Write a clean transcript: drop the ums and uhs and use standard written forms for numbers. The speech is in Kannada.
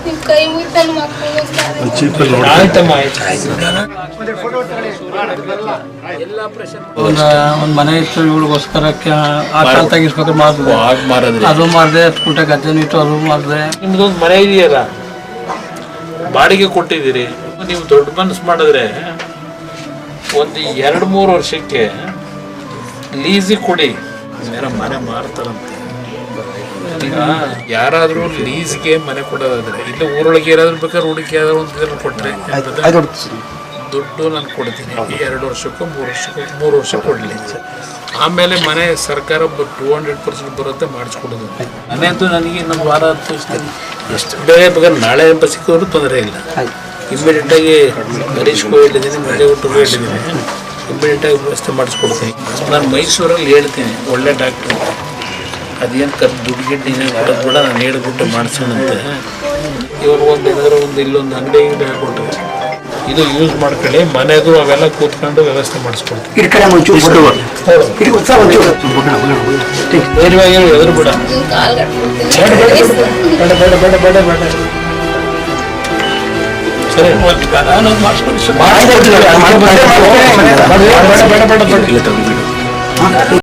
ನಿಮ್ ಕೈ ಮುಗಿತ ಮಕ್ಕಳು ಒಂದು ಮನೆ ಇತ್ತು ಇವಳಿಗೋಸ್ಕರ ಆಕಲ್ ತೆಗಿಸ್ಬೇಕು ಮಾಡಿದೆ ಅದು ಮಾಡಿದೆ ಕುಂಟೆ ಗದ್ದೆ ಇಟ್ಟು ಅದು ಮಾಡಿದೆ. ನಿಮ್ದೊಂದು ಮನೆ ಇದೆಯಲ್ಲ ಬಾಡಿಗೆ ಕೊಟ್ಟಿದ್ದೀರಿ, ನೀವು ದೊಡ್ಡ ಮನಸ್ಸು ಮಾಡಿದ್ರೆ ಒಂದು 2-3 ವರ್ಷಕ್ಕೆ ಲೀಸಿಗೆ ಕೊಡಿ. ಮನೆ ಮಾರ್ತಾರಂತೆ. ಈಗ ಯಾರಾದ್ರೂ ಲೀಸ್ಗೆ ಮನೆ ಕೊಡೋದಾದ್ರೆ ಇಲ್ಲಿ ಊರೊಳಗೆ ಏನಾದ್ರು ಬೇಕಾದ್ರೆ ಹುಡುಕಿ ಯಾವ್ದಾದ್ರು ಒಂದು ಇದನ್ನು ಕೊಟ್ಟರೆ ದುಡ್ಡು ನಾನು ಕೊಡ್ತೀನಿ. 2 ವರ್ಷಕ್ಕೂ 3 ವರ್ಷ ಕೊಡಲಿ. ಆಮೇಲೆ ಮನೆ ಸರ್ಕಾರ 200% ಬರುತ್ತೆ ಮಾಡಿಸ್ಕೊಡೋದು. ಮನೆ ಅಂತೂ ನನಗೆ ಇನ್ನೊಂದು ವಾರ ತೋರಿಸ್ತೀನಿ. ಎಷ್ಟು ಬೇಗ ಬೇಕಾದ್ರೆ ನಾಳೆ ಸಿಕ್ಕಿದ್ರು ತೊಂದರೆ ಇಲ್ಲ. ಇಮ್ಮಿಡಿಯೇಟಾಗಿ ಹರೀಶ್ಗೂ ಹೇಳಿದ್ದೀನಿ, ಮಂಜೇಗೌಡರಿಗೂ ಹೇಳಿದ್ದೀನಿ, ಇಮ್ಮಿಡಿಯೇಟಾಗಿ ವ್ಯವಸ್ಥೆ ಮಾಡಿಸ್ಕೊಡ್ತೀನಿ. ನಾನು ಮೈಸೂರಲ್ಲಿ ಹೇಳ್ತೀನಿ ಒಳ್ಳೆ ಡಾಕ್ಟ್ರು, ಅದೇನು ದುಡ್ಡು ಗಿಡ್ಡಿನ ಕೊಡೋದು ಕೂಡ ನಾನು ಹೇಳಿಬಿಟ್ಟು ಮಾಡಿಸೋಣಂತೆ. ಇವರು ಏನಾದರೂ ಇಲ್ಲೊಂದು ಅಂಗಡಿ ಹಾಕ್ಬಿಟ್ರೆ ಇದು ಯೂಸ್ ಮಾಡ್ಕೊಳ್ಳಿ, ಮನೆದು ಅವೆಲ್ಲ ಕೂತ್ಕೊಂಡು ವ್ಯವಸ್ಥೆ ಮಾಡಿಸ್ಕೊಡ್ತೀನಿ. ಧೈರ್ಯವಾಗಿ ಹೇಳಿ, ಎದುರು ಬೇಡ ಬೇಡ ಬೇಡ ಬೇಡ ಸರಿ ಮಾಡಿಸ್ಕೊಡ್ತೀನಿ.